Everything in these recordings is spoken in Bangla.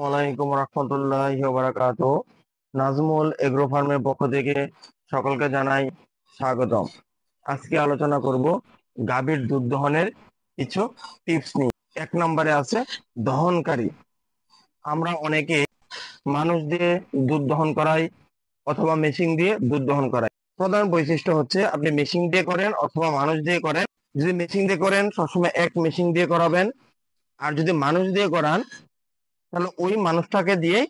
ওয়ালাইকুম রহমতুল্লাহি ওয়া বারাকাতুহু। নাজমুল এগ্রো ফার্মের পক্ষ থেকে সকলকে জানাই স্বাগতম। আজকে আলোচনা করব গাভীর দুধ দহনের কিছু টিপস নিয়ে। এক নম্বরে আছে দহনকারী। আমরা অনেকে মানুষ দিয়ে দুধ দহন করাই অথবা মেশিন দিয়ে দুধ দহন করাই। প্রধান বৈশিষ্ট্য হচ্ছে আপনি মেশিন দিয়ে করেন অথবা মানুষ দিয়ে করেন। যদি মেশিন দিয়ে করেন সবসময় এক মেশিন দিয়ে করাবেন, আর যদি মানুষ দিয়ে করান তাহলে ওই মানুষটাকে দিয়েই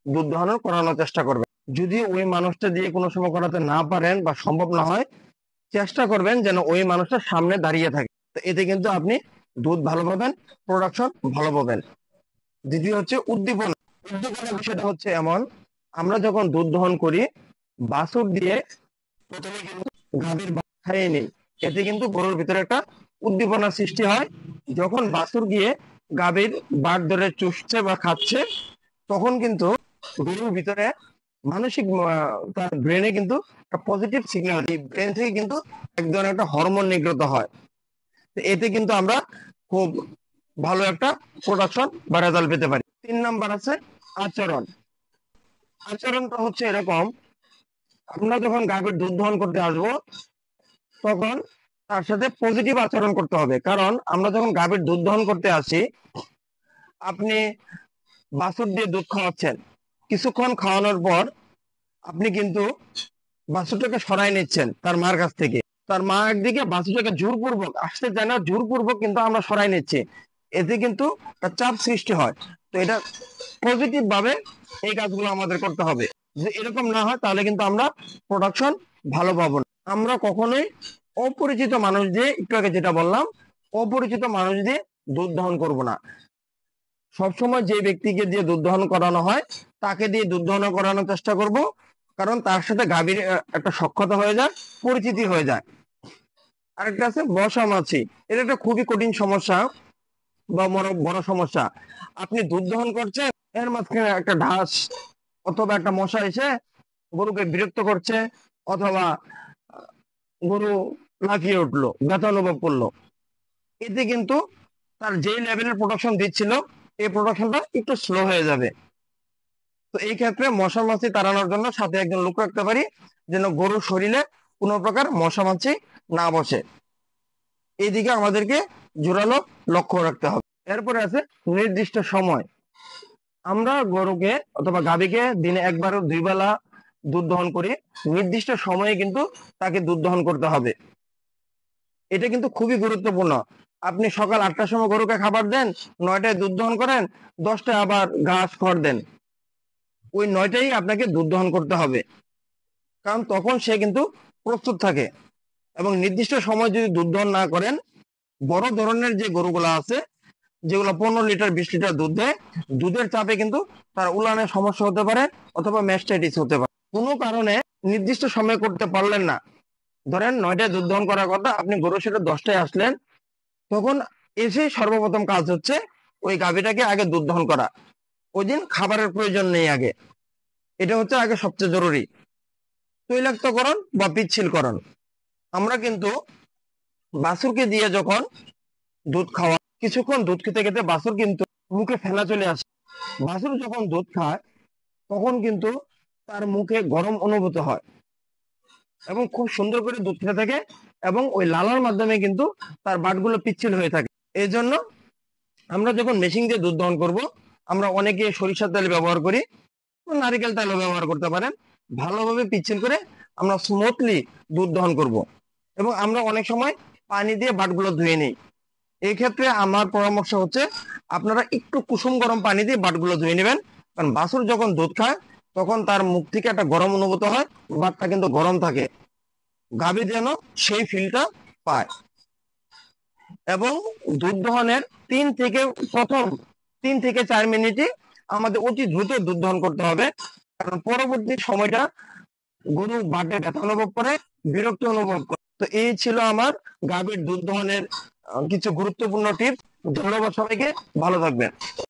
দুধ দহন করানোর চেষ্টা করবেন। যদি ওই মানুষটা দিয়ে কোনো সময় করাতে না পারেন বা সম্ভব না হয়, চেষ্টা করবেন যেন ওই মানুষটা সামনে দাঁড়িয়ে থাকে। তো এতে কিন্তু আপনি দুধ ভালো পাবেন, প্রোডাকশন ভালো পাবেন। দ্বিতীয় হচ্ছে উদ্দীপনা। উদ্দীপনা বিষয়টা হচ্ছে এমন, আমরা যখন দুধ দহন করি বাছুর দিয়ে প্রথমে কিন্তু গাভীর খাইয়ে নিই, এতে কিন্তু গরুর ভিতরে একটা উদ্দীপনার সৃষ্টি হয়। যখন বাছুর গিয়ে গাভীর বাট ধরে চুষছে বা খাচ্ছে, তখন কিন্তু গরুর ভিতরে মানসিক তার ব্রেনে কিন্তু একটা পজিটিভ সিগন্যাল, এই ব্রেন থেকে কিন্তু এক ধরনের একটা হরমোন নির্গত হয়। তো এতে কিন্তু আমরা খুব ভালো একটা প্রোডাকশন বা রেজাল্ট পেতে পারি। 3 নাম্বার আছে আচরণ। আচরণটা হচ্ছে এরকম, আমরা যখন গাভীর দুধ দহন করতে আসবো তখন তার সাথে পজিটিভ আচরণ করতে হবে। কারণ আমরা যখন গাভীর দুধ দহন করতে আসি, আপনি বাছুর দিয়ে দুধ খাওয়াচ্ছেন, কিছুক্ষণ খাওয়ানোর পর আপনি কিন্তু বাছুরটাকে সরাই নিচ্ছেন তার মার কাছ থেকে। তার মা একদিকে বাছুরটাকে জোরপূর্বক আসতে চায় না, জোরপূর্বক কিন্তু আমরা সরাই নিচ্ছি, এতে কিন্তু একটা চাপ সৃষ্টি হয়। তো এটা পজিটিভ ভাবে এই কাজগুলো আমাদের করতে হবে। যদি এরকম না হয় তাহলে কিন্তু আমরা প্রোডাকশন ভালো পাবো না। আমরা কখনোই অপরিচিত মানুষ দিয়ে, একটু আগে যেটা বললাম, অপরিচিত মানুষ দিয়ে দুধ দহন করব না। সবসময় যে ব্যক্তিকে দিয়ে দুধ দহন করানো হয় তাকে দিয়ে দুধ দহন করানোর চেষ্টা করব, কারণ তার সাথে গাভীর একটা সখ্যতা হয়ে যায়, পরিচিতি হয়ে যায়। আরেকটা আছে বসা মাছি। এটা একটা খুবই কঠিন সমস্যা বা বড় বড় সমস্যা। আপনি দুধ দহন করছেন, এর মাঝখানে একটা ঢাস অথবা একটা মশা এসে গরুকে বিরক্ত করছে, অথবা গরু লাফিয়ে উঠলো, ব্যথা অনুভব করলো, এতে কিন্তু তার যেই লেভেলের প্রোডাকশন দিচ্ছিল এই প্রোডাকশনটা একটু স্লো হয়ে যাবে। তো এই ক্ষেত্রে মশা মাছি তাড়ানোর জন্য সাথে একজন লোক রাখতে পারি, যেন গরুর শরীরে কোনো প্রকার মশা মাছি না বসে। এইদিকে আমাদেরকে জোরালো লক্ষ্য রাখতে হবে। এরপরে আছে নির্দিষ্ট সময়। আমরা গরুকে অথবা গাভীকে দিনে একবার দুই বেলা দুধ দহন করি, নির্দিষ্ট সময়ে কিন্তু তাকে দুধ দহন করতে হবে। এটা কিন্তু খুবই গুরুত্বপূর্ণ। আপনি সকাল 8টার সময় গরুকে খাবার দেন, 9টায় দুধ দহন করেন, 10টায় আবার ঘাস খড় দেন, ওই 9টায় আপনাকে দুধ দহন করতে হবে, কারণ তখন সে কিন্তু প্রস্তুত থাকে। এবং নির্দিষ্ট সময় যদি দুধ দহন না করেন, বড় ধরনের যে গরুগুলো আছে যেগুলো 15 লিটার 20 লিটার দুধ দেয়, দুধের চাপে কিন্তু তার উলানের সমস্যা হতে পারে অথবা ম্যাস্টাইটিস হতে পারে। কোনো কারণে নির্দিষ্ট সময় করতে পারলেন না, ধরেন 9টায় দুধ দহন করার কথা, আপনি গরুর সাথে 10টায় আসলেন, তখন এসে সর্বপ্রথম কাজ হচ্ছে ওই গাভীটাকে আগে দুধ দহন করা। ওই দিন খাবারের প্রয়োজন নেই আগে, এটা হচ্ছে আগে সবচেয়ে জরুরি। তৈলাক্তকরণ বা পিচ্ছিলকরণ। আমরা কিন্তু বাছুরকে দিয়ে যখন দুধ খাওয়া, কিছুক্ষণ দুধ খেতে খেতে বাছুর কিন্তু মুখে ফেনা চলে আসে। বাছুর যখন দুধ খায় তখন কিন্তু তার মুখে গরম অনুভূত হয় এবং খুব সুন্দর করে দুধ খেতে থাকে, এবং ওই লালার মাধ্যমে কিন্তু তার বাটগুলো পিচ্ছিল হয়ে থাকে। এই জন্য আমরা যখন মেশিন দিয়ে দুধ দহন করব, আমরা অনেকে সরিষার তেল ব্যবহার করি, নারিকেল তেলও ব্যবহার করতে পারেন। ভালোভাবে পিচ্ছিল করে আমরা স্মুথলি দুধ দহন করব, এবং আমরা অনেক সময় পানি দিয়ে বাটগুলো ধুয়ে নিই। এই ক্ষেত্রে আমার পরামর্শ হচ্ছে আপনারা একটু কুসুম গরম পানি দিয়ে বাটগুলো ধুয়ে নেবেন, কারণ বাছুর যখন দুধ খায় তখন তার মুখ থেকে একটা গরম অনুভূত হয়, বাটটা কিন্তু গরম থাকে, গাভী যেন সেই ফিলটা পায়। এবং দুধ দহনের তিন থেকে প্রথম 3 থেকে 4 মিনিটই আমাদের অতি দ্রুত দুধ দহন করতে হবে, কারণ পরবর্তী সময়টা গরু বাটে ব্যথা অনুভব করে, বিরক্তি অনুভব করে। তো এই ছিল আমার গাভীর দুধ দহনের কিছু গুরুত্বপূর্ণ টিপস। ধন্যবাদ সবাইকে, ভালো থাকবেন।